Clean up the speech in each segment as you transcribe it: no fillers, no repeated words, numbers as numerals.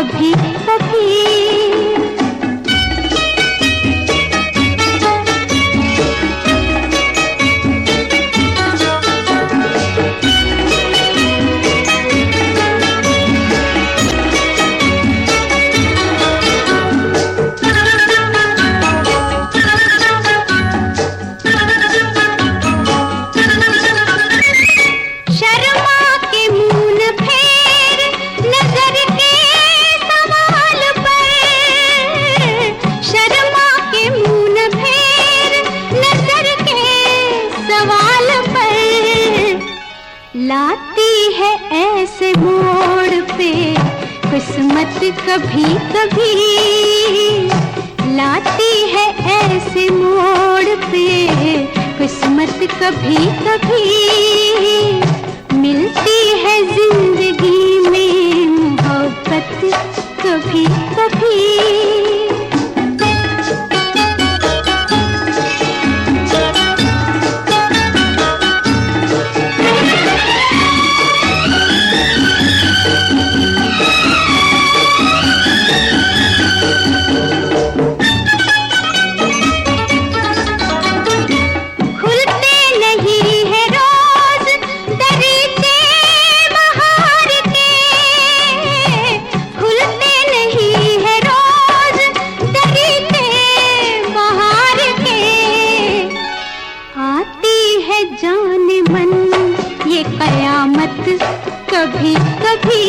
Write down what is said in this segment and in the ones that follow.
कभी कभी। लाती है ऐसे मोड़ पे किस्मत कभी कभी, लाती है ऐसे मोड़ पे किस्मत कभी कभी। मिलती है जिंदगी में मोहब्बत कभी कभी। कभी कभी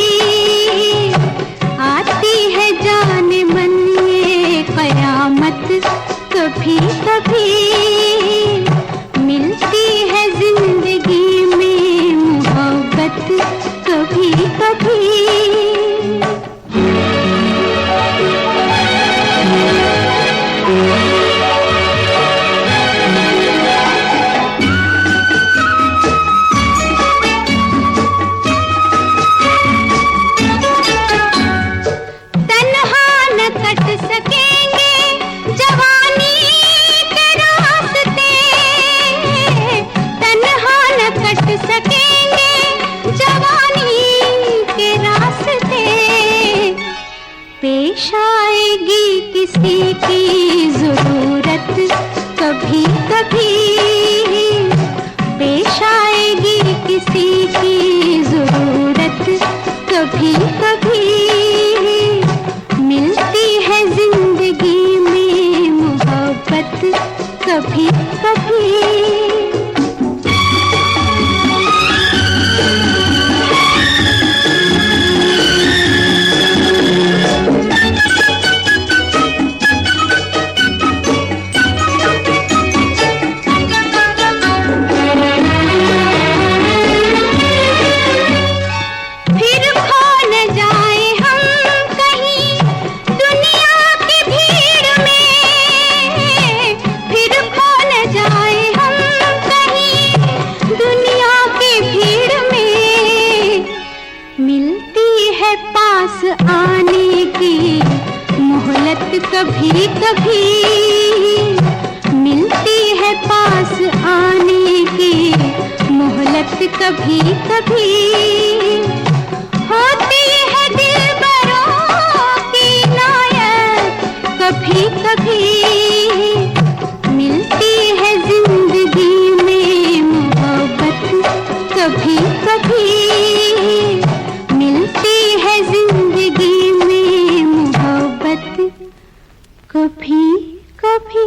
आती है जाने मन ये कयामत कभी कभी। मिलती है जिंदगी में मोहब्बत कभी कभी। पेश आएगी किसी की जरूरत कभी कभी, पेश आएगी किसी की जरूरत कभी कभी। मिलती है जिंदगी में मोहब्बत कभी कभी। आने की मोहलत कभी कभी, मिलती है पास आने की मोहलत कभी कभी। होती है दिलबरों की नायत कभी कभी। मिलती है जिंदगी में मोहब्बत कभी कभी। मिलती है जिंदगी में मोहब्बत कभी कभी।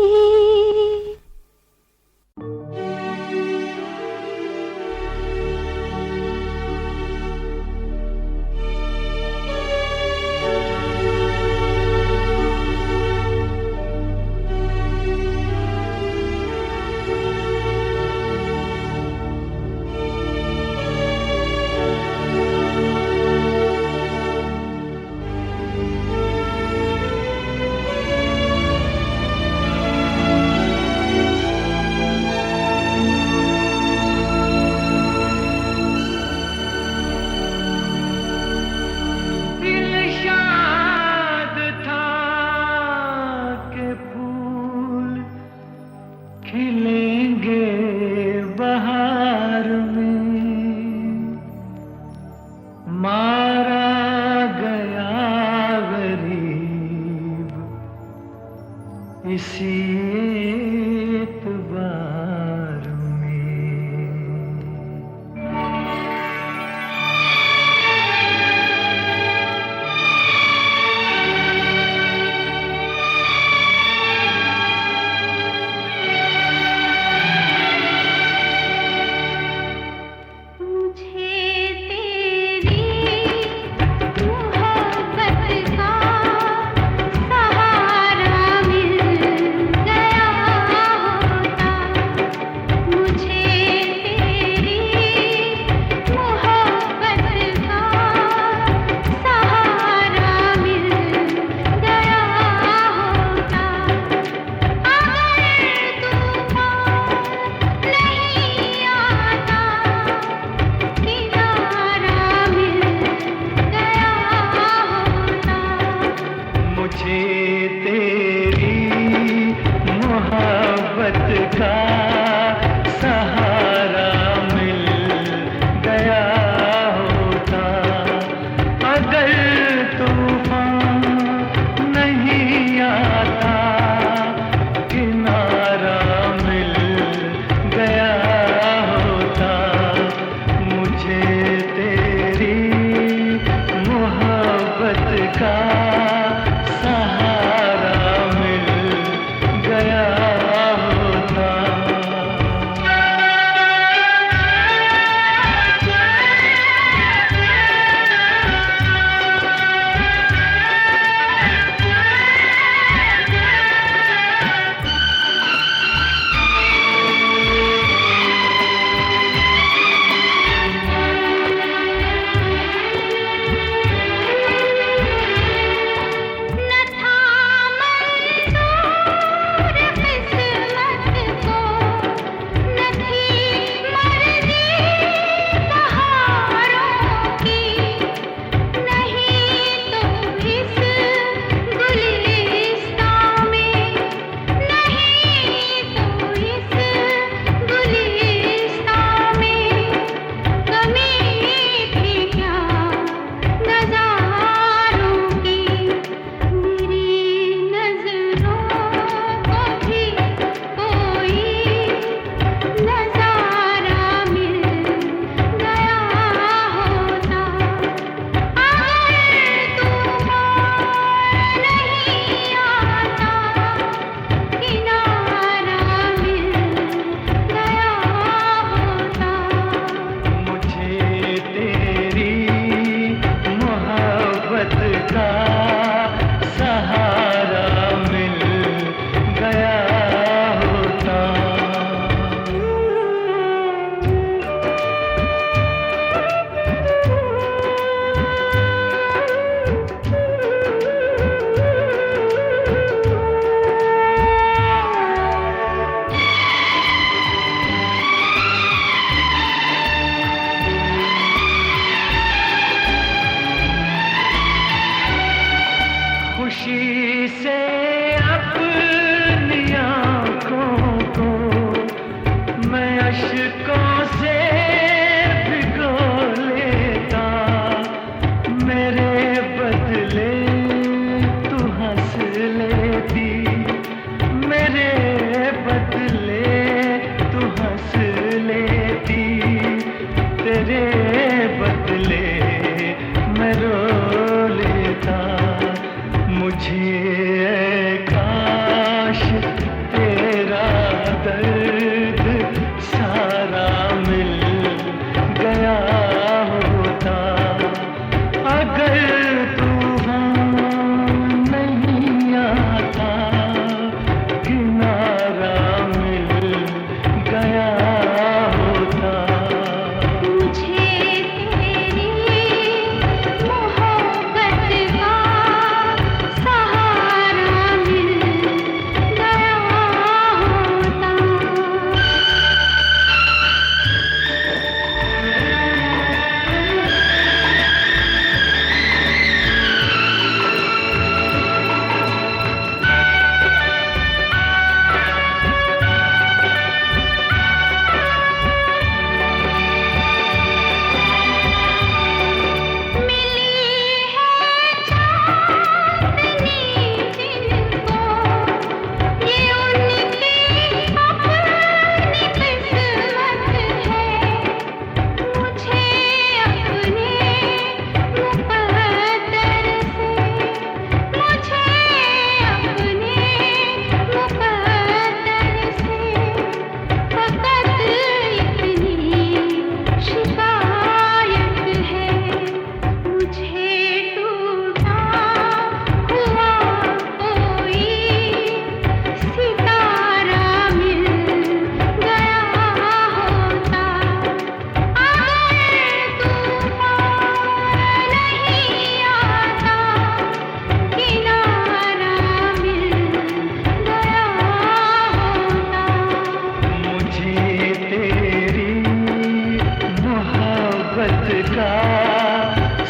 का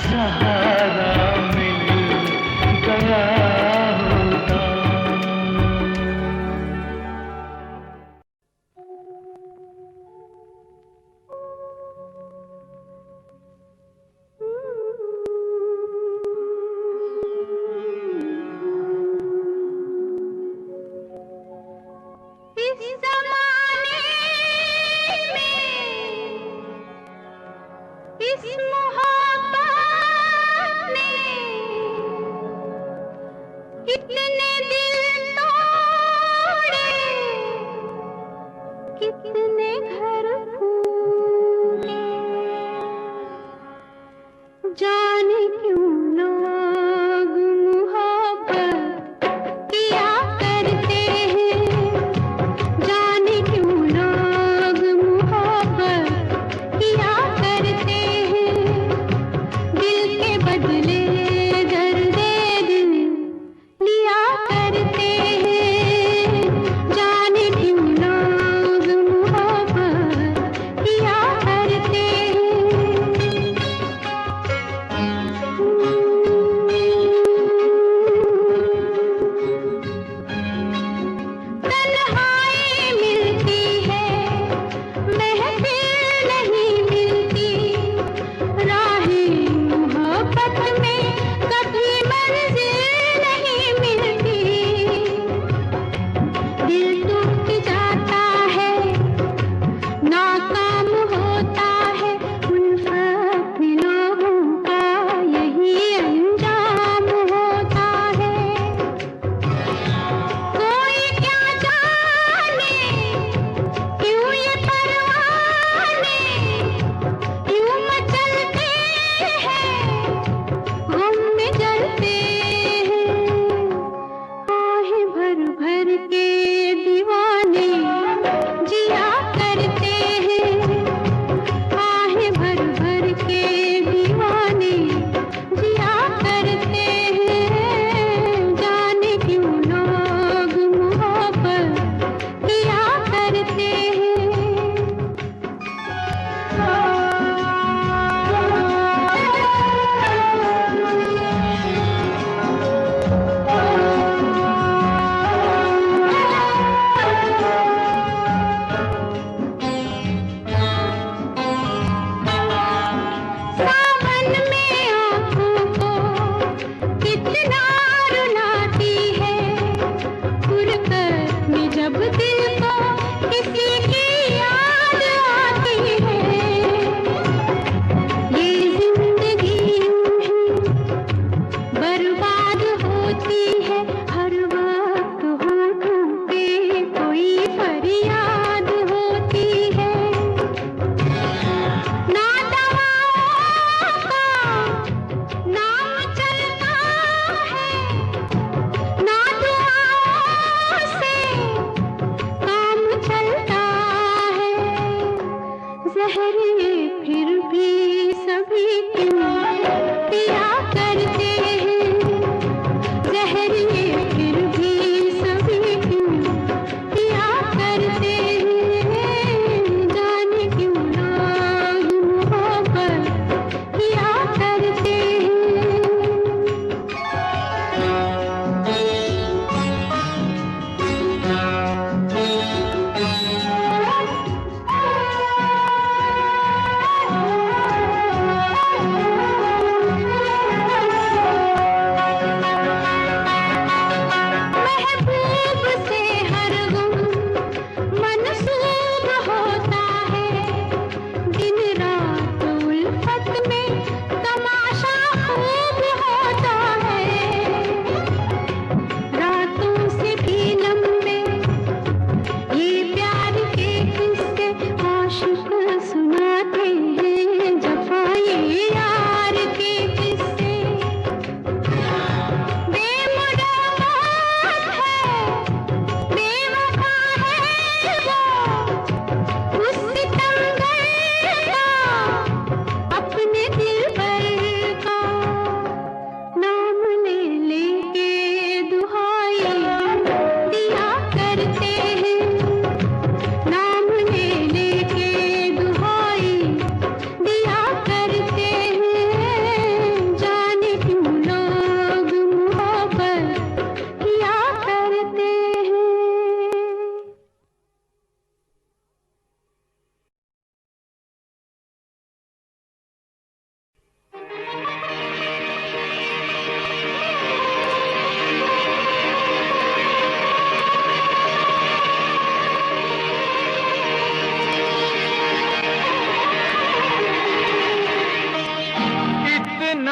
सहारा मिल गया होता। इस मोहब्बत ने कितने दिल तोड़े, कितने घर फूटे, जाने क्यों लोग मोहब्बत किया करते हैं, जाने क्यों लोग मोहब्बत किया करते हैं, दिल के बदले दर्दे दिल लिया करते हैं, जाने क्यों लोग मोहब्बत किया करते तन्हाई मिलती है, महफिल नहीं मिलती, राहें मोहब्बत में कभी मंजिल नहीं मिलती, दिल टूट जाता है, नाकाम होता है, उल्फत लोगों का यही अंजाम होता है, कोई क्या जाने क्यों ये परवाने क्यों मचलते हैं, गम में जलते हैं, आहें भर भर के दीवाने जिया करते हैं, आहें भर भर के दीवाने जिया करते हैं, जाने क्यों लोग मोहब्बत किया करते सावन में आँखों को कितना रुलाती है, फुरकत में जब दिल को किसी की याद आती है, ये जिंदगी यूं ही बर्बाद होती है, हर वक्त होठों पे कोई फरियाद होती है, ना दवाओं का नाम चलता है, ना दुआओं से काम चलता है, जहर ये फिर भी सभी क्यों पिया करते हैं, जहर ये फिर भी सभी क्यों पिया करते हैं, जाने क्यों लोग मोहब्बत किया करते हैं।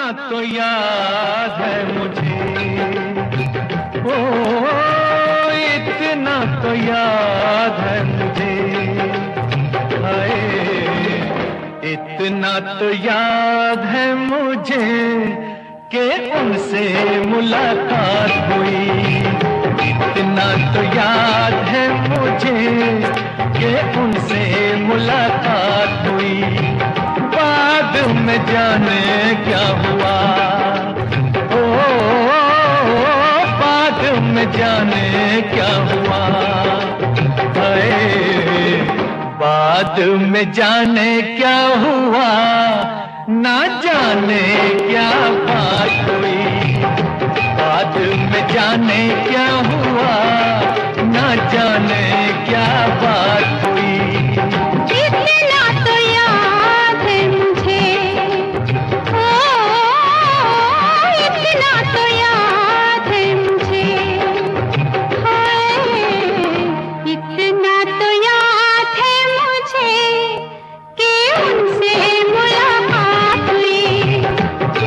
तो याद है मुझे, ओ इतना तो याद है मुझे, हाय इतना तो याद है मुझे कि उनसे मुलाकात हुई। इतना तो याद है मुझे कि उनसे मुलाकात हुई। बाद में जाने क्या हुआ, ओ बाद में जाने क्या हुआ, हाय बाद में जाने क्या हुआ, ना जाने क्या बात हुई। बाद में जाने क्या हुआ, ना जाने क्या बात हुई। इतना तो याद है मुझे, ओ इतना तो याद है मुझे, हाय इतना तो याद है मुझे कि उनसे मुलाकात हुई।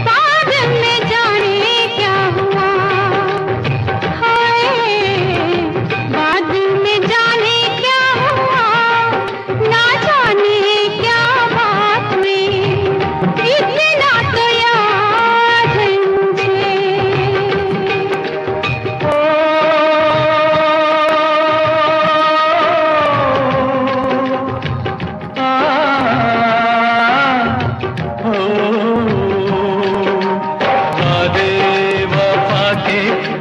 बाद में जाने क्या हुआ, हाय बाद में जाने क्या हुआ, ना जाने क्या बात हुई। इतना तो याद है मुझे।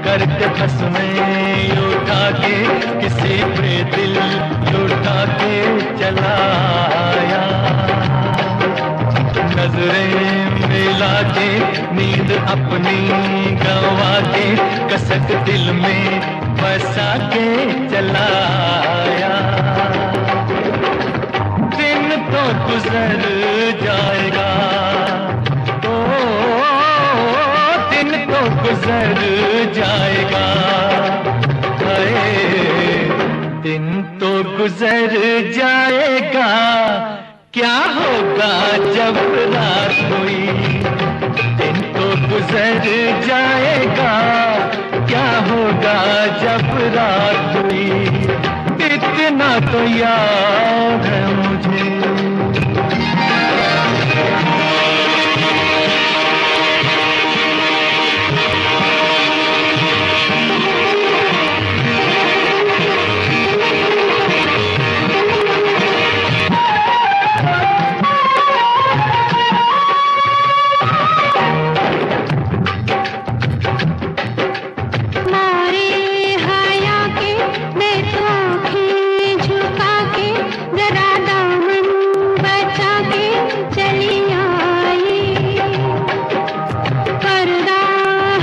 करके खसमें उठा के किसी पे दिल लुटा के चला आया। नजरें मिला के नींद अपनी गंवा के कसक दिल में बसा के चला आया। दिन तो गुजर जाएगा, ओ दिन तो गुजर जाएगा, हाय दिन तो गुजर जाएगा, क्या होगा जब रात हुई। दिन तो गुजर जाएगा, क्या होगा जब रात हुई। इतना तो याद है मुझे। मारे हया के मैं तो आँखें झुका के जरा दामन बचा के चली आई। पर्दा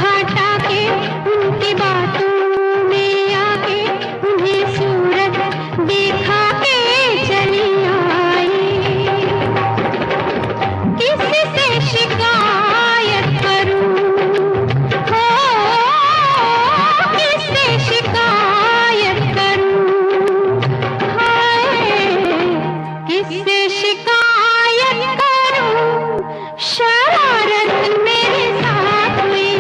हटा के उनकी बातों में आके उन्हें सूरत दिखा के चली आई। किससे शिकायत करूं, हो किससे शिकायत करूं, हाय किससे शिकायत करूं। शरारत मेरे साथ हुई,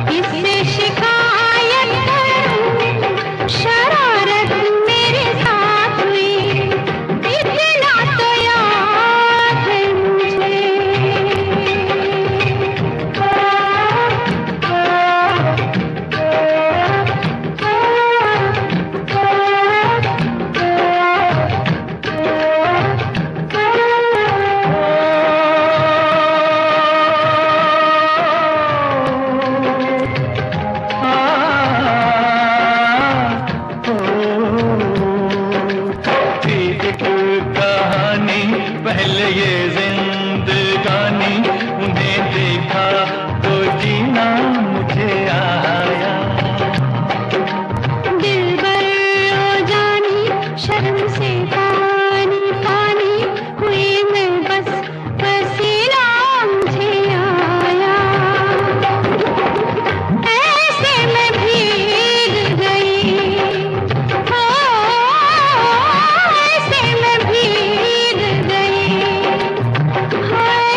किससे शिकायत करूं। शरारत मेरे साथ हुई। इतना तो याद है मुझे। थी एक कहानी पहले ये जिंदगानी, उन्हें देखा तो जीना मुझे आया। दिलबर ओ जानी शर्म से पानी पानी हुई मैं, बस पसीना मुझे आया। ऐसे मैं भीग गई, हो ऐसे मैं भीग गई, हाय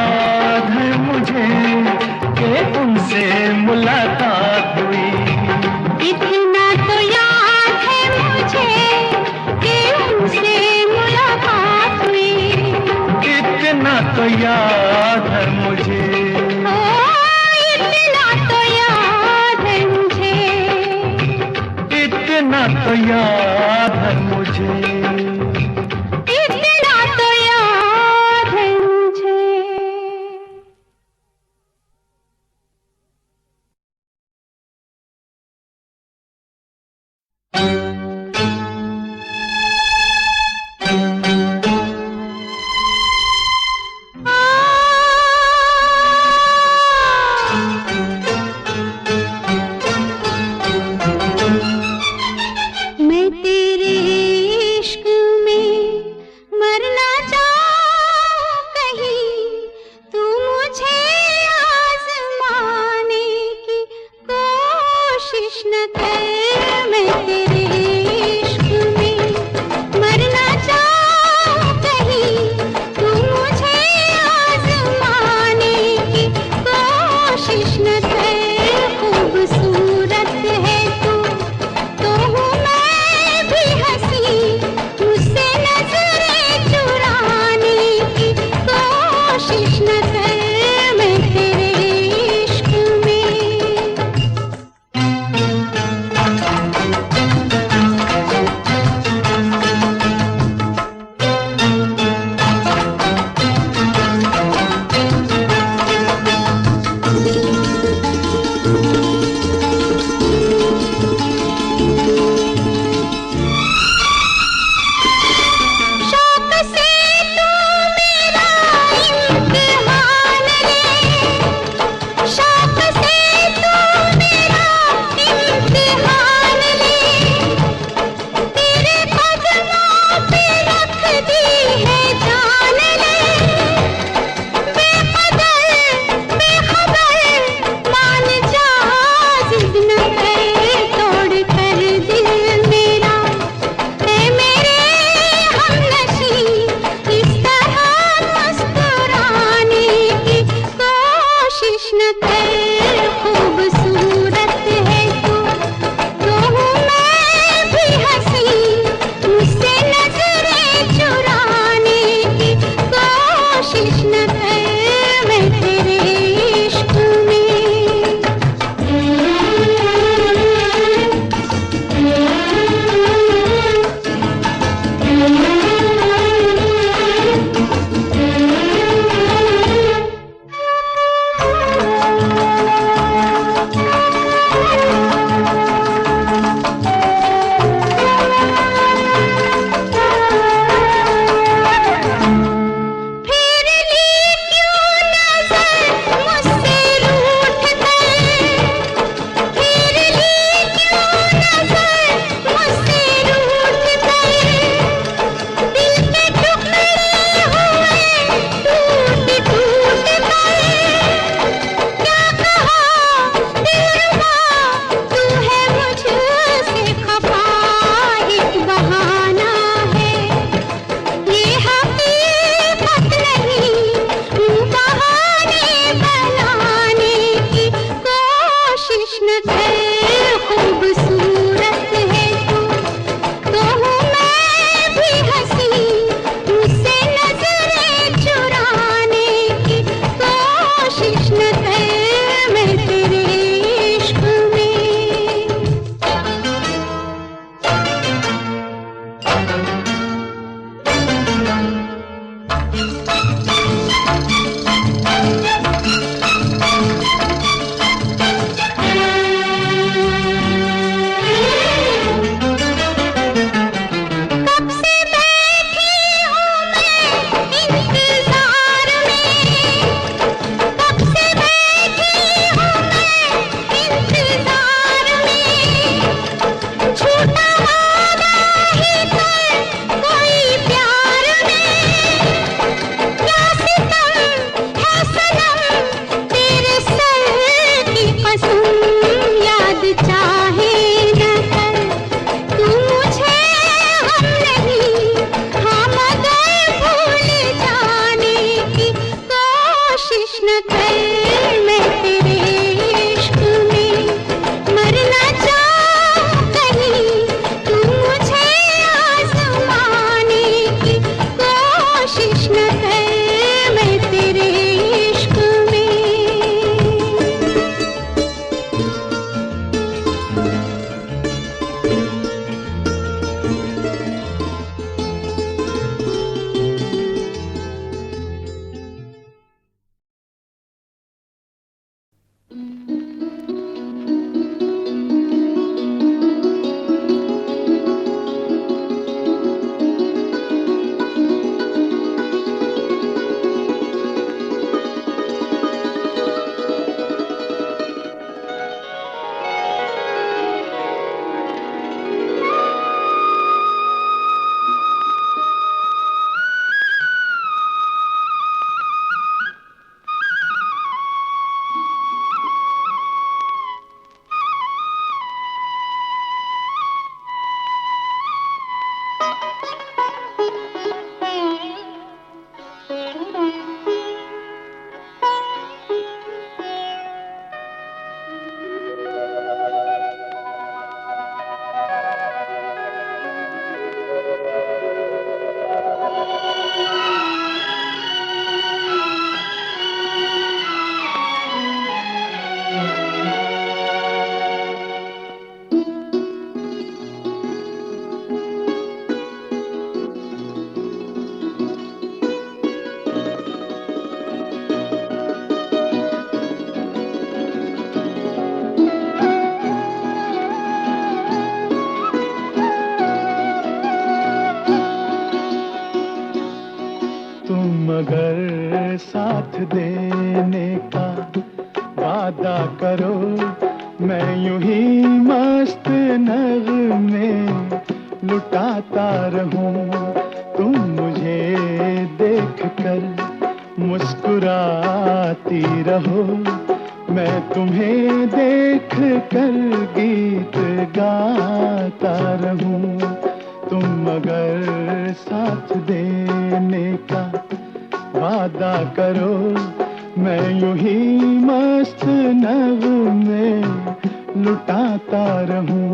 याद है मुझे कि उनसे मुलाकात हुई। इतना तो याद है मुझे कि उनसे मुलाकात हुई। इतना तो याद है मुझे, ओ, इतना तो याद है मुझे। इतना तो याद है मुझे। इतना तो याद है मुझे। आ कोशिश न कर मैं तेरे इश्क में मरना चाहूं कहीं तू मुझे आजमाने की कोशिश न कर मैं तेरे इश्क में। मगर साथ देने का वादा करो, मैं यूं ही मस्त नगमे लुटाता रहूं। तुम मुझे देख कर मुस्कुराती रहो, मैं तुम्हें देख कर गीत गाता रहूं। तुम मगर साथ देने का वादा करो, मैं यूं ही मस्त नगमे लुटाता रहूं।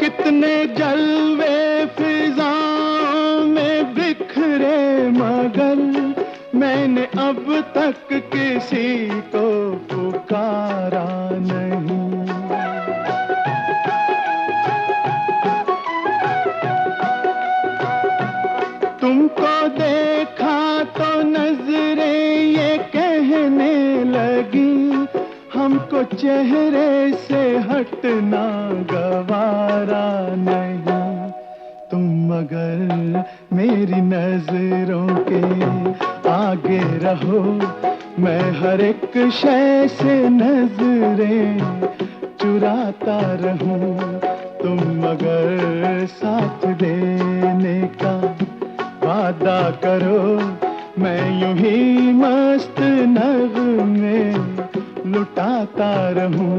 कितने जलवे फिजाओं में बिखरे, मगर मैंने अब तक किसी को पुकारा नहीं। तुमको देखा तो नजरें ये कहने लगी, हमको चेहरे से हटना गवारा नहीं। तुम मगर मेरी नजरों के आगे रहो, मैं हर एक शय से नजरें चुराता रहूं। तुम मगर साथ देने का वादा करो, मैं यूं ही मस्त नगमे लुटाता रहूं।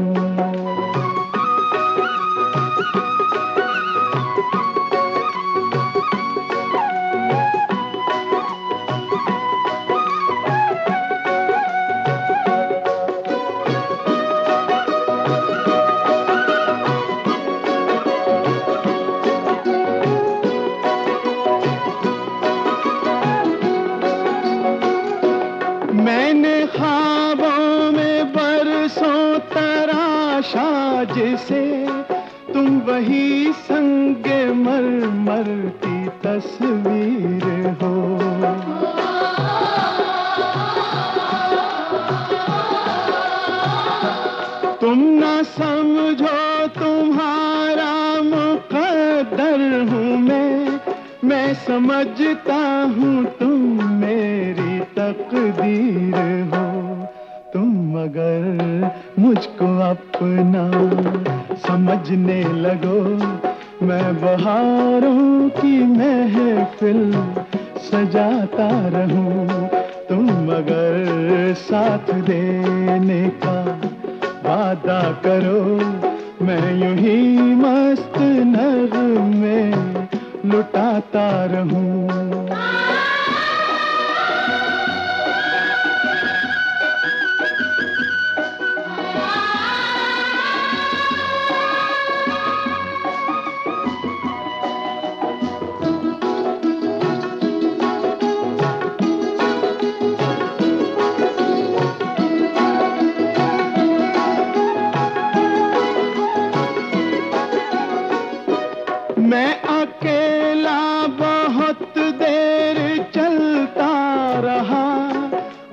मैंने ख्वाबों में बरसों तराशा जिसे, तुम वही संगे मरमर की तस्वीर हो। तुम ना समझो तुम्हारा मुकद्दर हूँ मैं समझता हूँ तुम मेरी तकदीर हो। तुम मगर मुझको अपना समझने लगो मैं बहारों की महफिल सजाता रहूं। तुम अगर साथ देने का वादा करो, मैं यूं ही मस्त नगमे लुटाता रहूं। मैं अकेला बहुत देर चलता रहा,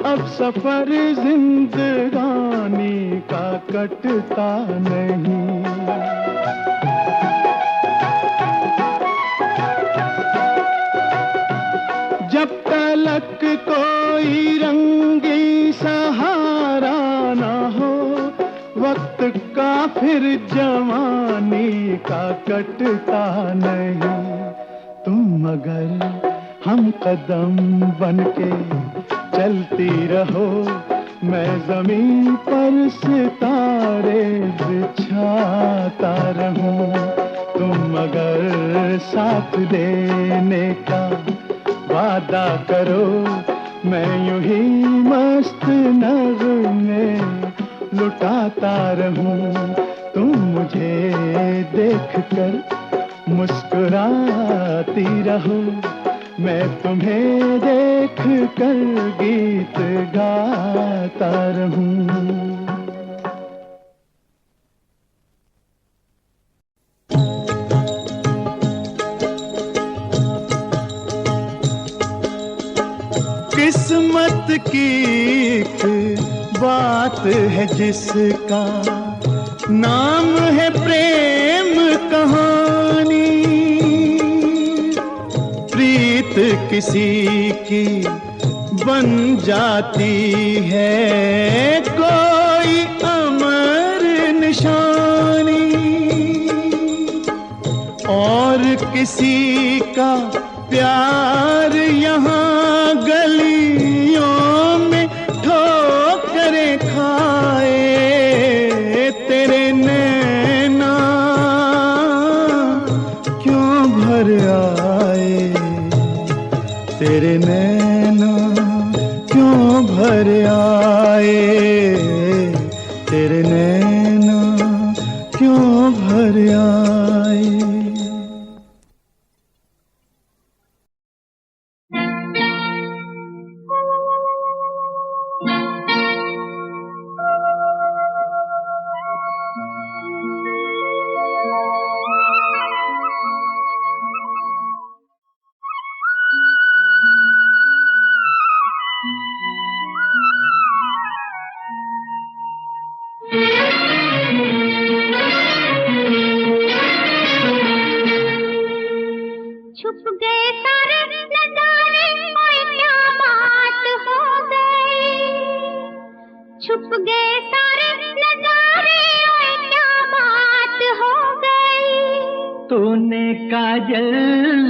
अब सफर जिंदगानी का कटता नहीं। जब तलक कोई रंगी सहारा ना हो, वक्त का फिर जवानी का कटता नहीं। तुम अगर हम कदम बनके चलती रहो, मैं जमीन पर सितारे बिछाता रहूं। तुम अगर साथ देने का वादा करो, मैं यूं ही मस्त नगमे लुटाता रहूं। तुम मुझे देखकर मुस्कुराती रहो, मैं तुम्हें देखकर गीत गाता रहूं। किस्मत की एक बात है जिसका नाम है प्रेम कहानी। प्रीत किसी की बन जाती है कोई अमर निशानी, और किसी का प्यार यहाँ गलियों में ठोकरें खाए। तेरे नैना क्यों भर आए, तेरे नैना क्यों भर आए, तेरे नैना क्यों भर आए। छुप गए सारे नजारे, ओए क्या बात हो गई। छुप गए सारे नजारे, ओए क्या बात हो गई। तूने काजल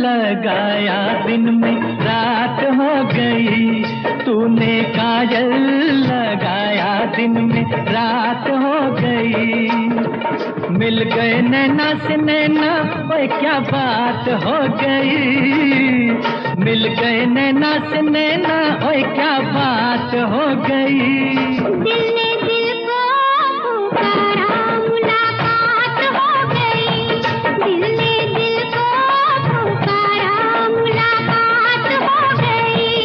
लगाया दिन में रात हो गई, तूने काजल लगाया दिन में रात हो गई। मिल गए नैना से नैना, ओए क्या बात हो गई। मिल गए नैना से नैना, ओए क्या बात हो गई। दिल ने दिल को पुकारा, मुलाकात हो गई। दिल ने दिल को पुकारा, मुलाकात हो गई।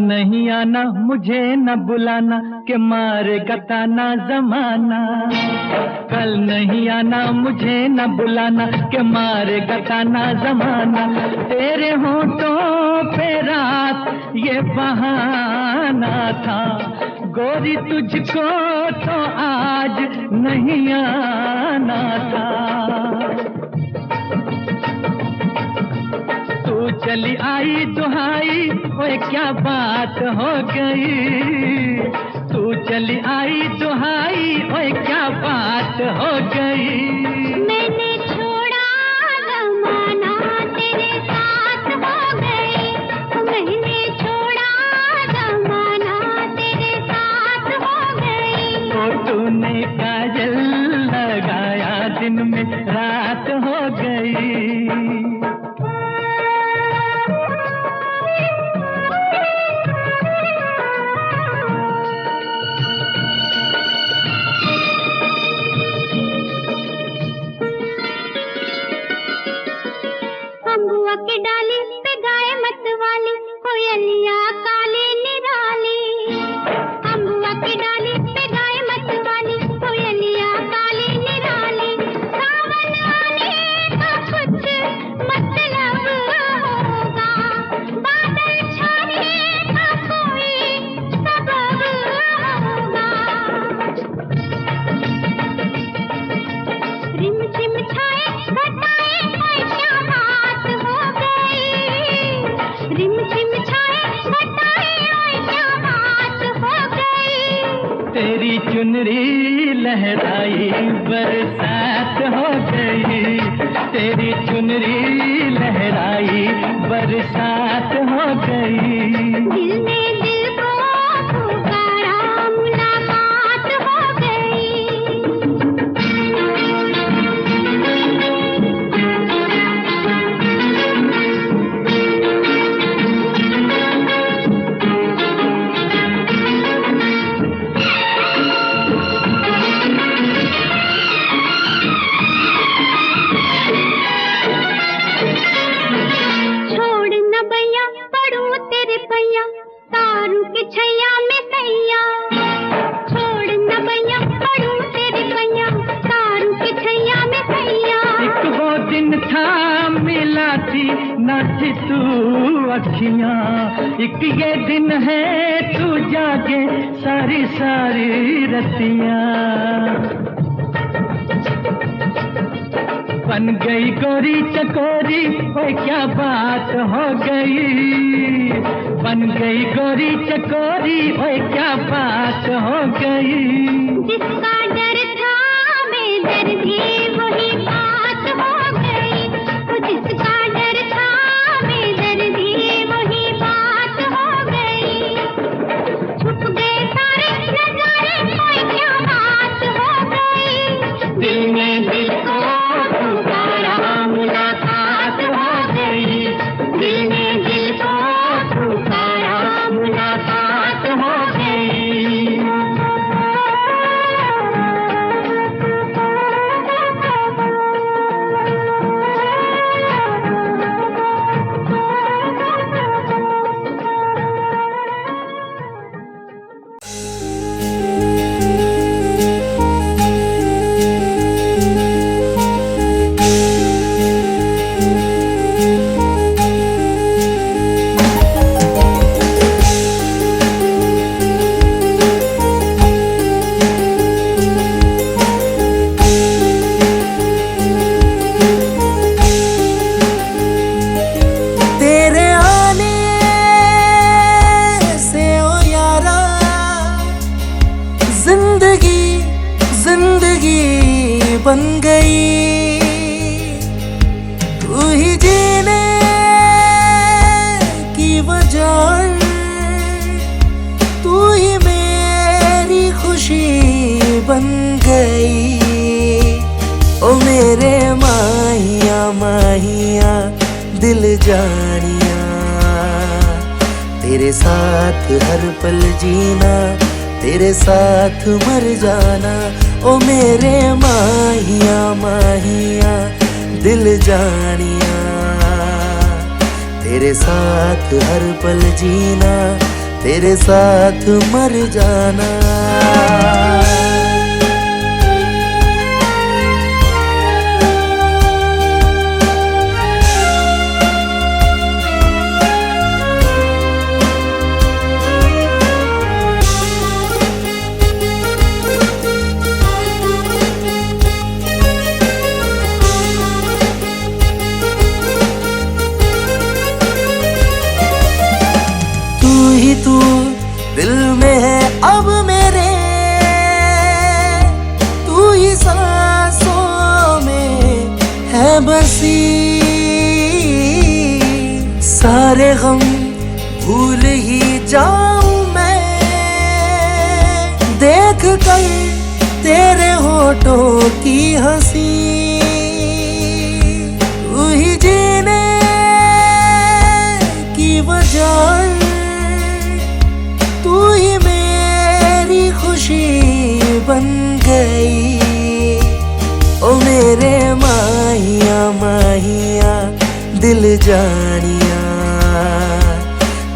नहीं आना मुझे न बुलाना के मारेगा ताना जमाना। कल नहीं आना मुझे न बुलाना के मारेगा ताना जमाना। तेरे होठों पे रात ये बहाना था, गोरी तुझको तो आज नहीं आना था। तू चली आई दुहाई, ओए क्या बात हो गई। तू चली आई दुहाई, ओए क्या बात हो गई। मैंने छोड़ा जमाना तेरे साथ हो गई। मैंने छोड़ा जमाना तेरे साथ हो गई। तो तूने काजल लगाया दिन में रात हो गई। अम्बुआ की डाली पे गाय मत वाली, कोयलिया काली निराली। अम्बुआ की डाली पे गाय मत वाली, कोयलिया काली निराली। सावन आने का कुछ मतलब होगा, बादल छाने का कोई सबब होगा। रिम झिम छाए घटाए कोई क्या बात हो गई। रिम झिम छाए घटाए कोई क्या बात हो गई। तेरी चुनरी लहराई बरसात हो गई। तेरी चुनरी लहराई बरसात हो गई। दिल ने दिल को पुकारा, मुलाकात हो गई। छोड़ न भैया पड़ू तेरे पैया, तारू के छैया में सैया। छोड़ न भैया पड़ू तेरे पैया, तारू के छैया में सैया। एक वो दिन था मिला थी न थी तू अखियां, एक ये दिन है तू जागे सारी सारी रतियां। बन गई गोरी चकोरी, ओए क्या बात हो गई। बन गई गोरी चकोरी, ओए क्या बात हो गई। जिसका डर था बेदर्दी वही बात हो गई। जिसका डर था बेदर्दी वही बात हो गई। छुप गए सारे नजारे, कोई क्या बात हो गई। दिल ने दिल को पुकारा, मुलाकात हो गई। दिल ने दिल को पुकारा, मुलाकात हो गई। बन गई तू ही जीने की वजह, तू ही मेरी खुशी बन गई। ओ मेरे माहिया माहिया दिल जानिया, तेरे साथ हर पल जीना, तेरे साथ मर जाना। ओ मेरे माहिया माहिया दिल जानिया, तेरे साथ हर पल जीना, तेरे साथ मर जाना। तू दिल में है अब मेरे, तू ही सांसों में है बसी। सारे गम भूल ही जाऊं मैं देख कर तेरे होठों की हंसी। तू ही जीने की वजह, तू ही मेरी खुशी बन गई। ओ मेरे माहिया माहिया दिल जानिया,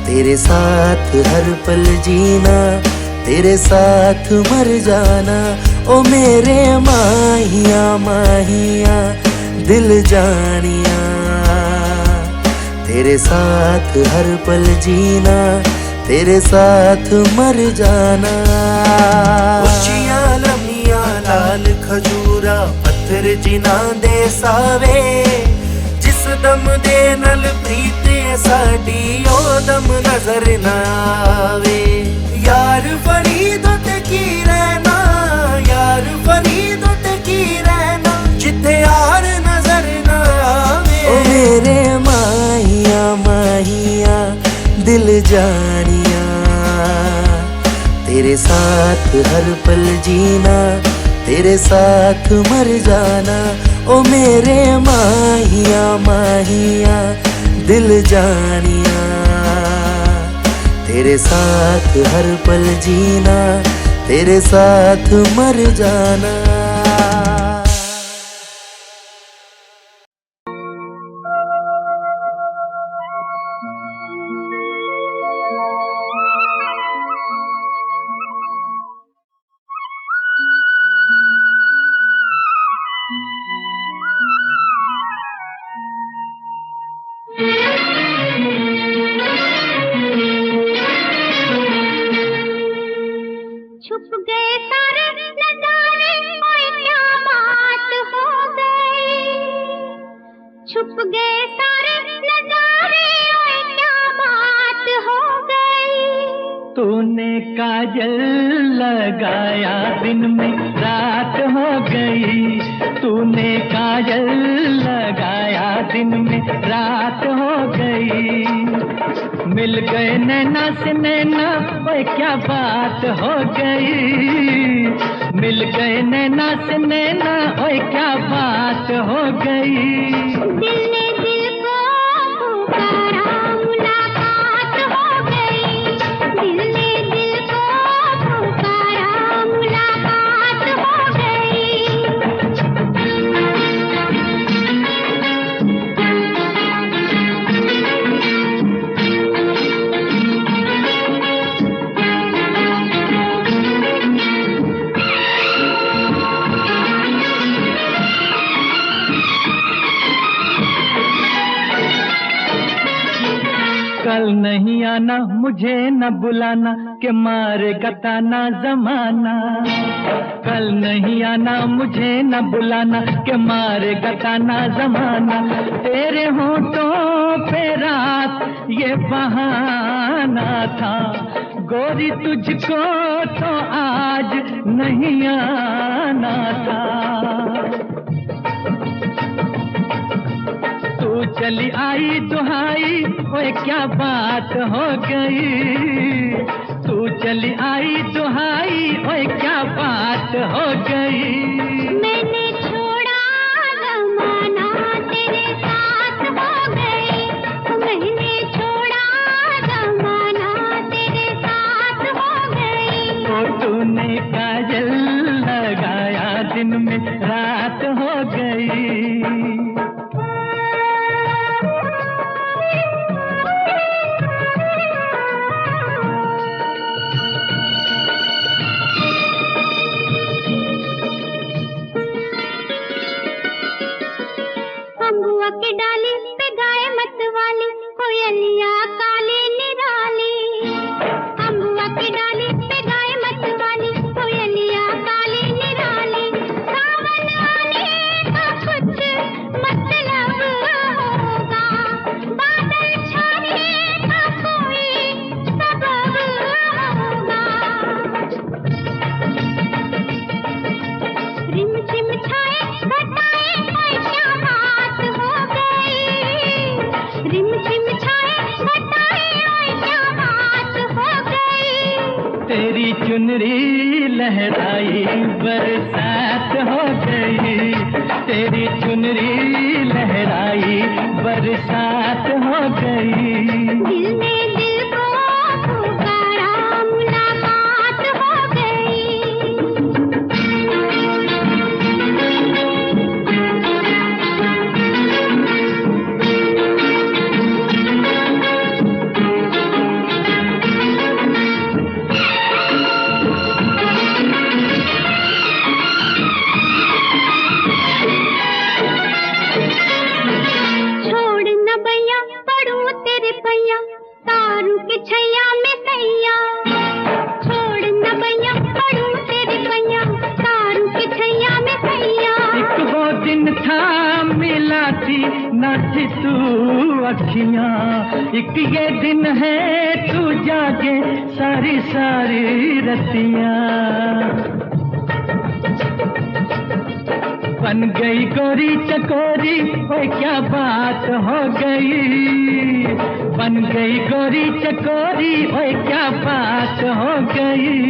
तेरे साथ हर पल जीना, तेरे साथ मर जाना। ओ मेरे माहिया माहिया दिल जानिया, तेरे साथ हर पल जीना, तेरे साथ मर जाना। उच्चियां लम्मियां लाल खजूरा पत्थर जिना दे सावे, जिस दम दे नल प्रीत साडी ओ दम नजर ना आवे। यार फरीद ते की रहना, यार फरीद ते की रहना, जिथे यार नजर ना आवे। ओ मेरे माहिया माहिया दिल जानिया, तेरे साथ हर पल जीना, तेरे साथ मर जाना। ओ मेरे माहिया माहिया दिल जानिया, तेरे साथ हर पल जीना, तेरे साथ मर जाना। छुप गए सारे नजारे, ओए क्या बात हो गई। छुप गए सारे नजारे, ओए क्या बात हो गई। तूने काजल लगाया दिन में रात हो गई, तूने काजल लगाया दिन में रात हो गई। मिल गए नैना से नैना, ओए क्या बात हो गई। मिल गए नैना से नैना, ओए क्या बात हो गई। दिल ने दिल को पुकारा, मुलाकात हो गई। दिल ने दिल को पुकारा, मुलाकात हो गई। कल नहीं आना, मुझे न बुलाना, के मारेगा ताना जमाना। कल नहीं आना, मुझे न बुलाना, के मारेगा ताना जमाना। तेरे होठों पे रात ये बहाना था, गोरी तुझको तो आज नहीं आना था। तू चली आई दुहाई, ओए क्या बात हो गई। तू चली आई दुहाई, ओए क्या बात हो गई। मैंने छोड़ा जमाना, तेरे साथ हो गई। मैंने छोड़ा जमाना, तेरे साथ हो गई। तो तूने काजल लगाया दिन में रात हो गई। तेरी चुनरी लहराई बरसात हो गई, तेरी चुनरी लहराई बरसात हो गई। दिल ने दिल को पुकारा, मुलाकात हो गई। छोड़ न भैया पड़ूं तेरे पैया, तारू के छैया में सैया। छोड़ न भैया पड़ूं तेरे पैया, तारू के छैया में सैया। एक वो दिन था मिला थी न थी तू अखियां, एक ये दिन है तू जागे सारी सारी रतियां। बन गई गोरी चकोरी, ओए क्या बात हो गई। बन गई गोरी चकोरी, ओए क्या बात हो गई।